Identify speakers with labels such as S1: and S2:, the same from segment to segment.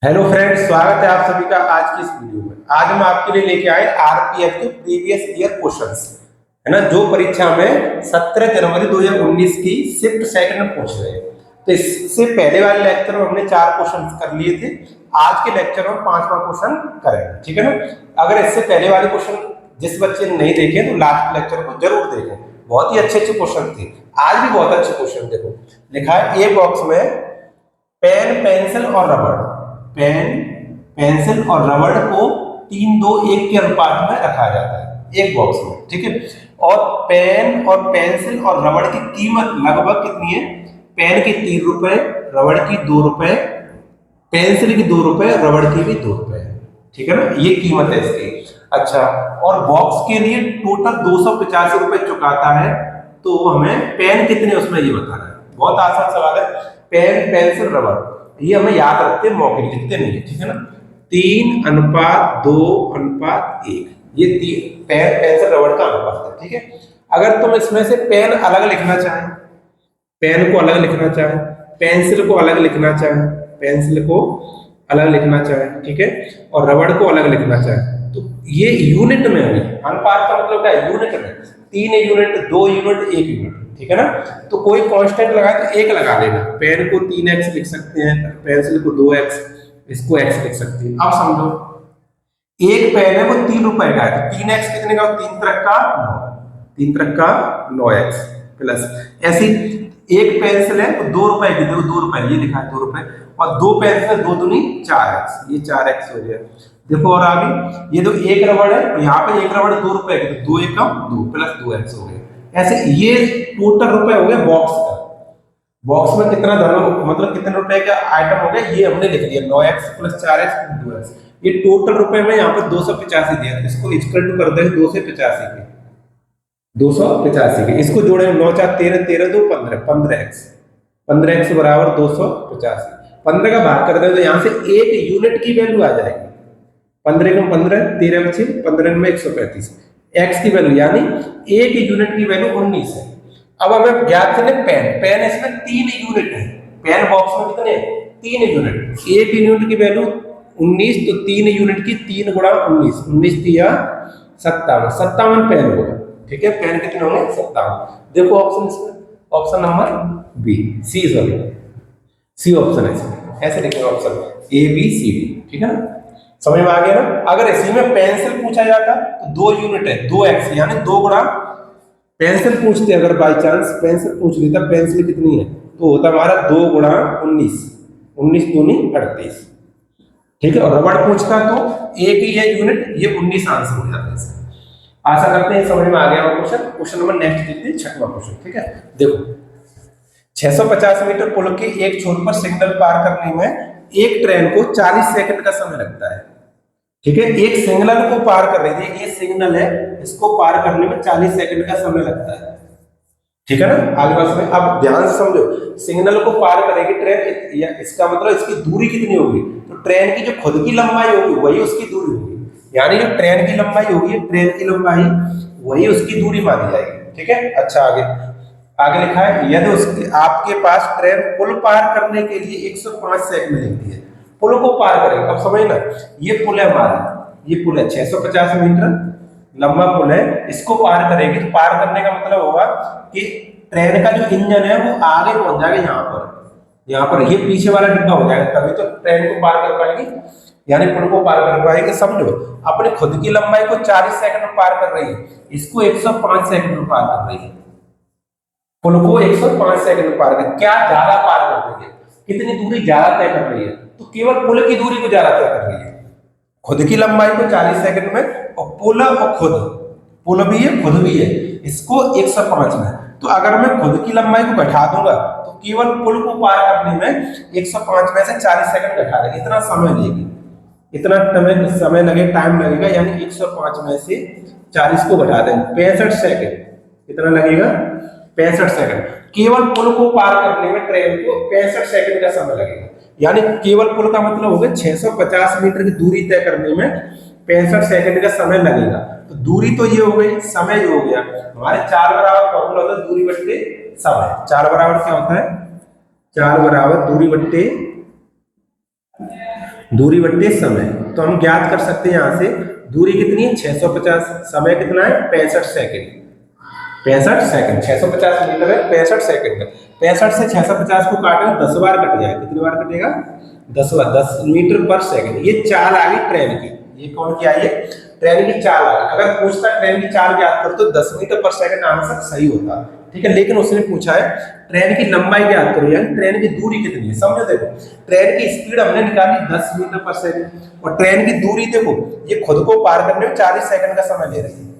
S1: Hello friends, स्वागत है आप सभी का आज की इस वीडियो में। आज हम आपके लिए लेके आए आरपीएफ के प्रीवियस ईयर क्वेश्चंस, है ना, जो परीक्षा में 17 जनवरी 2019 की शिफ्ट सेकंड में पूछ रहे हैं। तो इससे पहले वाले लेक्चर में हमने 4 क्वेश्चन कर लिए थे। आज के लेक्चर में 5वां क्वेश्चन करेंगे, ठीक है ना। अगर इससे पहले वाले क्वेश्चन जिस बच्चे ने नहीं देखे तो लास्ट लेक्चर को जरूर देखें, बहुत ही अच्छे अच्छे क्वेश्चन थे। आज भी बहुत अच्छे क्वेश्चन देखो, लिखा है ए बॉक्स में पेन, पेंसिल और रबड़। पेन, पेंसिल और रबड़ को 3-2-1 के अनुपात में रखा जाता है एक बॉक्स में, ठीक है। और पेन और पेंसिल और रबड़ की कीमत लगभग कितनी है? पेन की 3 रुपए, रबड़ की 2 रुपए, पेंसिल की 2 रुपए, रबड़ की भी 2 रुपए, ठीक है ना। ये कीमत है इसकी। अच्छा, और बॉक्स के लिए टोटल 285 रुपए चुकाता है, तो हमें पेन कितने उसमें ये बताना है। बहुत आसान सवाल है। पेन, पेंसिल, रबड़, ये हमें याद रखते हैं, मौके लिखते नहीं है, ठीक है ना। 3:2:1, ये पेन, पेंसिल, रबड़ का अनुपात है, ठीक है। अगर तुम इसमें से पेन अलग लिखना चाहें, पेन को अलग लिखना चाहें, पेंसिल को अलग लिखना चाहें, पेंसिल को अलग लिखना चाहें, ठीक है, और रबड़ को अलग लिखना चाहें, तो ये यूनिट में है। अनुपात का मतलब क्या है? यूनिट में। 3 यूनिट, 2 यूनिट, 1 यूनिट, ठीक है ना। तो कोई कांस्टेंट लगाए तो 1 लगा लेना। पेन को 3x लिख सकते हैं, पेंसिल को 2x, इसको x लिख सकते हैं। अब समझो, एक पेन है वो 3 रुपए का है, तो 3x कितने का? 3 त्रिक का 9, 3 त्रिक का 9x प्लस ऐसी। एक पेंसिल है वो 2 रुपए की, देखो 2 रुपए, ये लिखा है 2 रुपए, और 2 पेंसिल 2 दूनी 4x, ये 4x हो गया। देखो और आगे, ये तो एक रबड़ है, यहाँ पे एक रबड़ 2 रुपए की, तो 2 एकम 2 प्लस 2x हो गया। ऐसे ये टोटल रुपए हो गए बॉक्स का। बॉक्स में कितना धन, मतलब कितने रुपए का आइटम हो गया, ये हमने लिख दिया 9x plus 4x plus 2x। ये टोटल रुपए में यहाँ पर 285 दिया, इसको इक्वल टू कर देंगे 2 से 85 के, 285 के। इसको जोड़े 9 4 13, 13 2 15, 15x, 15x बराबर 285। 15 का भाग कर दें तो यहाँ से 1 यूनिट की वैल्यू आ जाएगी। 15 को 15, 13 में 6, 15 में 135, x की वैल्यू यानी 1 यूनिट की वैल्यू 19 है। अब हमें ज्ञात करने पेन, पेन इसमें 3 यूनिट है। पेन बॉक्स में कितने? 3 यूनिट। 1 यूनिट की वैल्यू 19, तो 3 यूनिट की 3 गुणा 19, 19 3 57, 57 पेन होगा, ठीक है। पेन कितने होंगे? 57। देखो ऑप्शन इसमें, option number B, C, sorry C option है इसमें। ऐसे लिखेंगे option A B C D, ठीक है ना। समझ में आ गया ना। अगर इसी में पेंसिल पूछा जाता तो 2 यूनिट है, 2x यानी 2 गुणा पेंसिल पूछते, अगर बाई चांस पेंसिल पूछ लेता, पेंसिल कितनी है, तो होता हमारा 2 गुणा 19, 19 दूनी 38, ठीक है। और रबड़ पूछता तो एक ही है यूनिट, ये 19 आंसर हो जाता है इसका। आशा करते हैं समझ में आ गया क्वेश्चन। क्वेश्चन नंबर नेक्स्ट देखते हैं, 6वां क्वेश्चन, ठीक है। देखो, 650 मीटर पुल के एक छोर पर सिग्नल पार करने में एक ट्रेन को 40 सेकंड का समय लगता है, ठीक है। एक सिग्नल को पार कर रही थी, ये सिग्नल है, इसको पार करने में 40 सेकंड का समय लगता है, ठीक है ना। आगे बस में अब ध्यान से समझो, सिग्नल को पार करेगी ट्रेन, या इसका मतलब इसकी दूरी कितनी होगी, तो ट्रेन की जो खुद की लंबाई होगी वही उसकी दूरी होगी, यानी जो ट्रेन की लंबाई होगी, ट्रेन की लंबाई वही उसकी दूरी मानी जाएगी, ठीक है। अच्छा, आगे आगे लिखा है, यदि उसके आपके पास ट्रेन पुल पार करने के लिए 105 सेकंड लेती है, पुल को पार करेगा। अब समझ ना, ये पुल है हमारा, ये पुल है 650 मीटर लंबा पुल है, इसको पार करेगी, तो पार करने का मतलब होगा कि ट्रेन का जो इंजन है वो आगे पहुंच जाएगा, यहाँ पर ये पीछे वाला डिब्बा हो जाएगा, तभी तो ट्रेन को पार कर पाएगी, यानी पुल को पार कर पाएगी। समझो, अपने खुद की लंबाई को 40 सेकंड में पार कर रही है, इसको 105 सेकंड में पार कर रही है। पुल को 105 सेकंड में पार कर, क्या ज्यादा पार कर रही है, कितनी दूरी ज्यादा तय कर रही है, तो केवल पुल की दूरी को ज्यादा तय कर रही है। खुद की लंबाई को 40 सेकंड में, और पुल और खुद, पुल भी है खुद भी है, इसको 105 में। तो अगर मैं खुद की लंबाई को घटा दूंगा तो केवल पुल को पार करने में 105 में से 40 सेकंड घटा देगा, इतना समय लेगी, इतना समय लगे, टाइम लगेगा, यानी 105 में से 40 को घटा देंगे 65 सेकंड, कितना लगेगा? 65 सेकंड। केवल पुल को पार करने में ट्रेन को 65 सेकंड का समय लगेगा, यानी केवल पुल का मतलब हो गया 650 मीटर की दूरी तय करने में 65 सेकंड का समय लगेगा। तो दूरी तो ये हो गई, समय ये हो गया। हमारे 4 बराबर फॉर्मूला होता है दूरी बट्टे समय। 4 बराबर क्या होता है? 4 बराबर दूरी बट्टे दूरी बट्टे समय, तो हम ज्ञात कर सकते हैं यहाँ से दूरी कितनी है 650, समय कितना है 65 सेकंड, 65 सेकंड, 650 मीटर है 65 सेकंड है। 65 से 650 को काटें 10 बार कट जाए, कितनी बार कटेगा 10 बार, 10 मीटर पर सेकंड। ये चाल आ गई ट्रेन की, ये कौन की आई है ट्रेन की चाल आ गई। अगर पूछता ट्रेन की चाल ज्ञात करो तो 10 मीटर पर सेकंड आंसर सही होता, ठीक है। लेकिन उसने पूछा है ट्रेन की लंबाई ज्ञात करो, यानी ट्रेन की दूरी कितनी है। समझो देखो, ट्रेन की स्पीड हमने निकाली 10 मीटर पर सेकंड और ट्रेन की दूरी देखो ये खुद को पार करने में 40 सेकंड का समय ले रही है,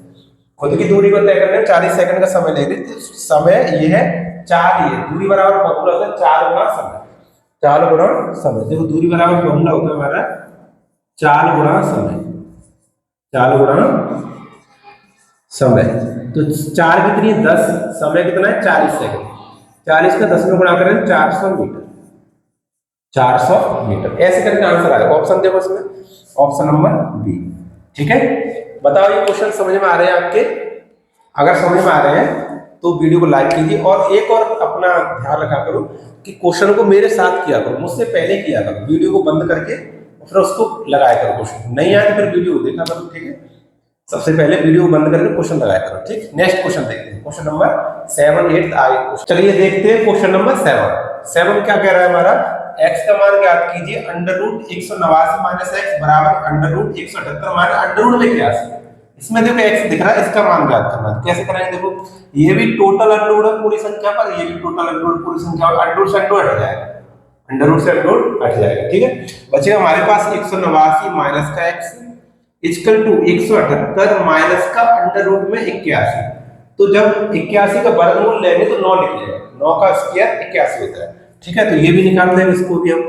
S1: खुद की दूरी को तय करने में 40 सेकंड का समय ले रही है। तो समय ये है 4, ये दूरी बराबर फॉर्मूला होता है 4 गुना समय, 4 गुना समय। देखो दूरी बराबर फॉर्मूला होता है हमारा 4 गुना समय, 4 गुना समय। तो 4 कितनी है 10, समय कितना है 40 सेकंड, 40 का 10 में गुणा करें 400 मीटर, 400 मीटर। ऐसे करके आंसर आएगा। ऑप्शन देखो इसमें, ऑप्शन नंबर बी, ठीक है। बताओ ये क्वेश्चन समझ में आ रहे हैं आपके? अगर समझ में आ रहे हैं तो वीडियो को लाइक कीजिए और एक और अपना ध्यान रखा करो कि क्वेश्चन को मेरे साथ किया करो, मुझसे पहले किया करो, वीडियो को बंद करके फिर उसको लगाया करो। क्वेश्चन नहीं आए तो फिर वीडियो देखा करो, ठीक है। सबसे पहले वीडियो बंद करके क्वेश्चन लगाया करो, ठीक। नेक्स्ट क्वेश्चन देखते हैं, क्वेश्चन नंबर 7 8 आए। चलिए देखते हैं क्वेश्चन नंबर 7 क्या कह रहा है हमारा, x का मान ज्ञात कीजिए √189 माइनस x बराबर √178 माइनस √ में क्या है। इसमें देखो x दिख रहा है, इसका मान ज्ञात करना है। कैसे करेंगे देखो, ये भी टोटल अंडर रूट पूरी संख्या पर, ये भी टोटल अंडर रूट पूरी संख्या पर, अंडर रूट से अंडर हट जाएगा, अंडर रूट से अंडर हट जाएगा, ठीक है। बचेगा हमारे पास 189 माइनस का x इक्वल टू 178 माइनस का अंडर रूट में 81। तो जब 81 का वर्गमूल लेंगे तो 9 लिख लेंगे, 9 का स्क्वायर 81 होता है, ठीक है। तो ये भी निकाल देंगे, इसको भी हम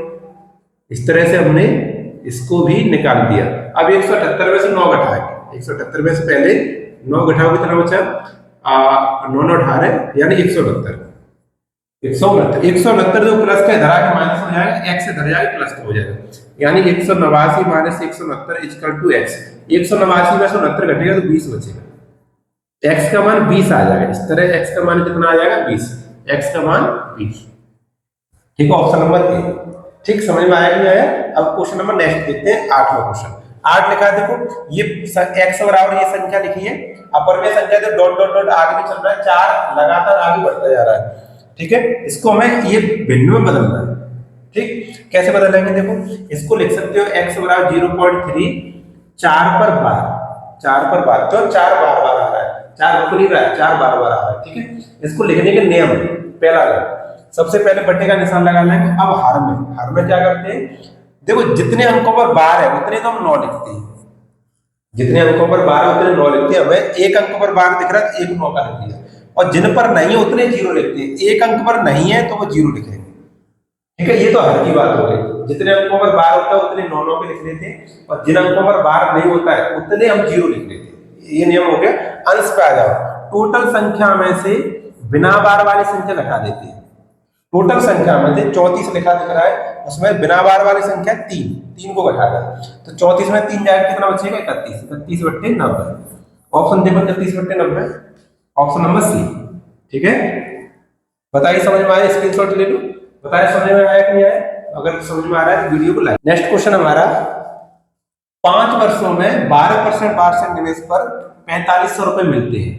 S1: इस तरह से हमने इसको भी निकाल दिया। अब 178 में से 9 घटाएंगे, 178 में से पहले 9 घटाओ कितना बचा 9 9 18 यानी 169, 169 जो प्लस का इधर आके माइनस हो जाएगा, x इधर जाएगा प्लस का हो जाएगा, यानी 189 माइनस 169 इक्वल टू x। 189 में से 69 घटेगा तो 20 बचेगा, x का मान 20 आ जाएगा। इस तरह x का मान कितना आ जाएगा 20, x का मान 20, ठीक है। ऑप्शन नंबर ए, ठीक। समझ में आया कि नहीं आया? अब क्वेश्चन नंबर नेक्स्ट देखते हैं, 8वां क्वेश्चन। 8 लिखा है, देखो ये x बराबर ये संख्या लिखी है, अपर में संख्या जो डॉट डॉट डॉट आगे भी चल रहा है, 4 लगातार आगे बढ़ता जा रहा है, ठीक है। इसको हमें ये भिन्न में बदलना है, ठीक। कैसे बदलेंगे देखो, इसको लिख सकते हो x बराबर 0.3 4 पर 12, 4 पर 12 तो 4 बार बार आ रहा है, 4 रुक नहीं रहा है, 4 बार बार आ रहा है, ठीक है। इसको लिखने के नियम, पहला नियम, सबसे पहले बट्टे का निशान लगा लेंगे। अब हर में क्या करते हैं, देखो जितने अंकों पर बार है उतने तो हम 9 लिखते हैं, जितने अंकों पर बार है उतने 9 लिखते हैं। हमें एक अंक पर बार दिख रहा है तो एक 9 का लिख दिया, और जिन पर नहीं है उतने 0 लिखते हैं। एक अंक पर नहीं है तो वो 0 लिखेंगे, ठीक है। ये तो हर की बात हो गई, जितने अंकों पर बार होता है उतने 9 9 के लिख लेते हैं, और जिन अंकों पर बार नहीं होता है उतने हम 0 लिख लेते हैं। ये नियम हो गया। अंश पे आ जाओ, टोटल संख्या में से बिना बार वाली संख्या घटा देते हैं। टोटल संख्या में से 34 लिखा दिख रहा है, उसमें बिना बार वाली संख्या 3 को घटा दें तो 34 में 3 जाएगा, कितना बचेगा 31, 31 बट्टे 90। ऑप्शन देखो 31 बट्टे 90, ऑप्शन नंबर सी, ठीक है। बताइए समझ में आया, स्क्रीनशॉट ले लो, बताइए समझ में आया कि नहीं आया। अगर समझ में आ रहा है तो वीडियो को लाइक। नेक्स्ट क्वेश्चन हमारा, 5 वर्षों में 12% वार्षिक निवेश पर 4500 रुपए मिलते हैं,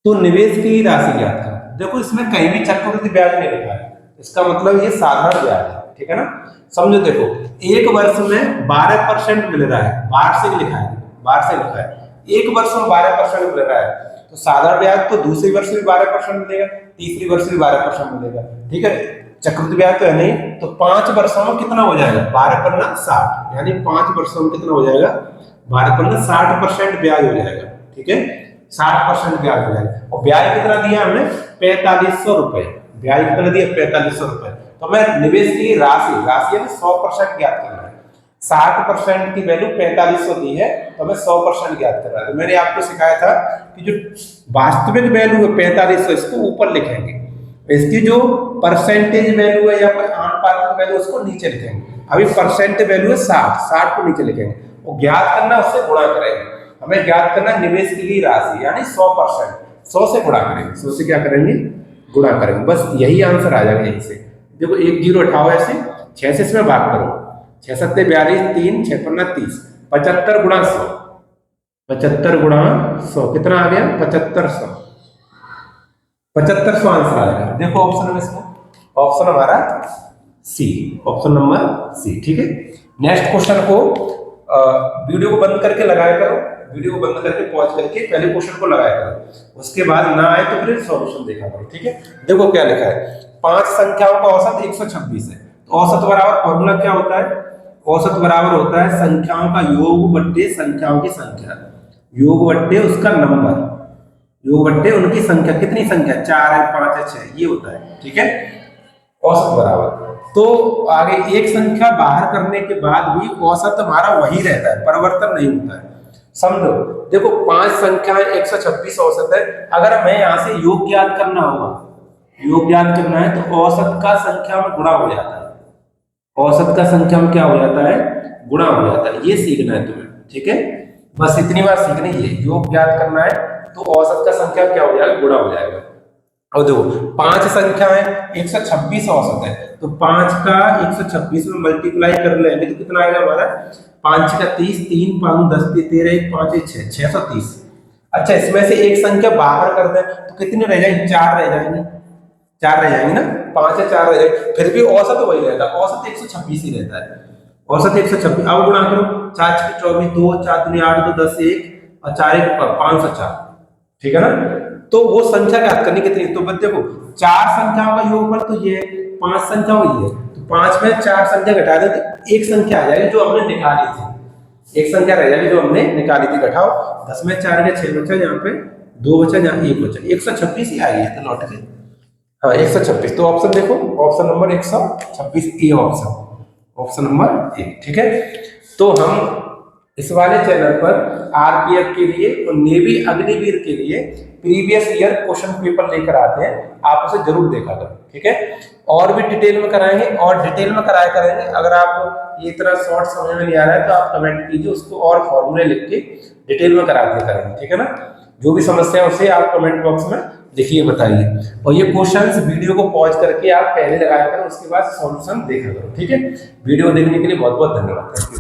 S1: तो निवेश की राशि ज्ञात करें। देखो इसमें कहीं भी चक्रवृद्धि ब्याज नहीं लिखा है, इसका मतलब ये साधारण ब्याज है, ठीक है ना। समझो देखो, एक वर्ष में 12% मिल रहा है, वार्षिक लिखा है, वार्षिक लिखा है, एक वर्ष में 12% मिल रहा है, तो साधारण ब्याज तो दूसरी वर्ष भी 12% मिलेगा, तीसरी वर्ष भी 12% मिलेगा, ठीक है। चक्रवृद्धि ब्याज तो है नहीं, तो 5 वर्षों में कितना हो जाएगा 12 पन्ना 60, यानी 5 वर्षों में कितना हो जाएगा 12 पन्ना 60% ब्याज हो जाएगा, ठीक है। 60% ब्याज हो जाएगा। और ब्याज कितना दिया हमने 4500 रुपए, ब्याज कितना दिया 4500 रुपए। तो हमें निवेश की राशि है 100% ज्ञात करना है। 60% की वैल्यू 4500 दी है, तो हमें 100% ज्ञात करना है। तो मैंने आपको सिखाया था कि जो वास्तविक वैल्यू है 4500, इसको ऊपर लिखेंगे, इसकी जो परसेंटेज वैल्यू है या कोई आनुपातिक वैल्यू उसको नीचे लिखेंगे। अभी परसेंट वैल्यू है 60 को नीचे लिखेंगे, और ज्ञात करना उससे गुणा करेंगे। हमें ज्ञात करना निवेश की गई राशि यानी 100%, 100 से गुणा करेंगे, 100 से क्या करेंगे गुणा करेंगे, बस यही आंसर आ जाएगा। यहीं से देखो 1 0 उठाओ, ऐसे 6 से इसमें भाग करो, 6 सत्ते 42, 3 6 पन्ना 30, 75 गुणा 100, 75 गुणा 100 कितना आ गया 7500, 7500 आंसर आएगा। देखो ऑप्शन में इसमें, ऑप्शन हमारा सी, ऑप्शन नंबर सी। ठीक है, नेक्स्ट क्वेश्चन को वीडियो को बंद करके लगाया करो, वीडियो को बंद करके पॉज करके पहले क्वेश्चन को लगाया करो, उसके बाद ना आए तो फिर सॉल्यूशन देखा करो। ठीक है, देखो क्या लिखा है, 5 संख्याओं का औसत 126 है, तो औसत बराबर फॉर्मूला क्या होता है, औसत बराबर होता है संख्याओं का योग बट्टे संख्याओं की संख्या, योग बट्टे उसका नंबर, योग बट्टे उनकी संख्या, कितनी संख्या 4 है 5 है 6, ये होता है। ठीक है, औसत बराबर, तो आगे एक संख्या बाहर करने के बाद भी औसत हमारा वही रहता है, परिवर्तन नहीं होता है। समझो, देखो 5 संख्याएं 126 औसत है, अगर हमें यहाँ से योग ज्ञात करना होगा, योग ज्ञात करना है तो औसत का संख्या में गुणा हो जाता है, औसत का संख्या में क्या हो जाता है, गुणा हो जाता है। ये सीखना है तुम्हें। ठीक है, बस इतनी बार सीखनी है, योग ज्ञात करना है तो औसत का संख्या क्या हो जाएगा, गुणा हो जाएगा। और देखो 5 संख्या है 126 औसत है, तो 5 का 126 में मल्टीप्लाई कर लेंगे तो कितना आएगा हमारा, 5 का 30, 3 5 10 13 1 5 6 630। अच्छा, इसमें से एक संख्या बाहर कर दें तो कितने रह जाएंगे, 4 रह जाएंगे, 4 रह जाएंगे ना, 5 या 4 रह जाएंगे, फिर भी औसत वही रहता है, औसत 126 ही रहता है, औसत 126। अब गुणा करो, 4 6 24, 2 4 3 8 2 10 1 और 4 1 504। ठीक है ना, तो वो संख्या ज्ञात करनी कितनी, तो बस देखो 4 संख्याओं का योगफल तो ये है, 5 संख्या हुई है, तो 5 में 4 संख्या घटा दे तो एक संख्या आ जाएगी जो हमने निकाली थी, एक संख्या रह जाएगी जो हमने निकाली थी। घटाओ, 10 में 4 गए 6 बचा, यहाँ पे 2 बचा, यहाँ 1 बचा, 126 ही आ गई है, तो लौट के हाँ 126। तो ऑप्शन देखो, option number 126 A option, option number A. ठीक है, तो हम इस वाले चैनल पर आरपीएफ के लिए और नेवी अग्निवीर के लिए प्रीवियस ईयर क्वेश्चन पेपर लेकर आते हैं, आप उसे जरूर देखा करें। ठीक है, और भी डिटेल में कराएंगे और डिटेल में कराया करेंगे। अगर आप ये इतना शॉर्ट समय में नहीं आ रहा है तो आप कमेंट कीजिए, उसको और फॉर्मूले लिख के डिटेल में कराते करेंगे। ठीक है ना, जो भी समस्या है उसे आप कमेंट बॉक्स में लिखिए, बताइए। और ये क्वेश्चंस वीडियो को पॉज करके आप पहले लगाया करें, उसके बाद सॉल्यूशन देखा करो। ठीक है, वीडियो देखने के लिए बहुत बहुत धन्यवाद। Thank you.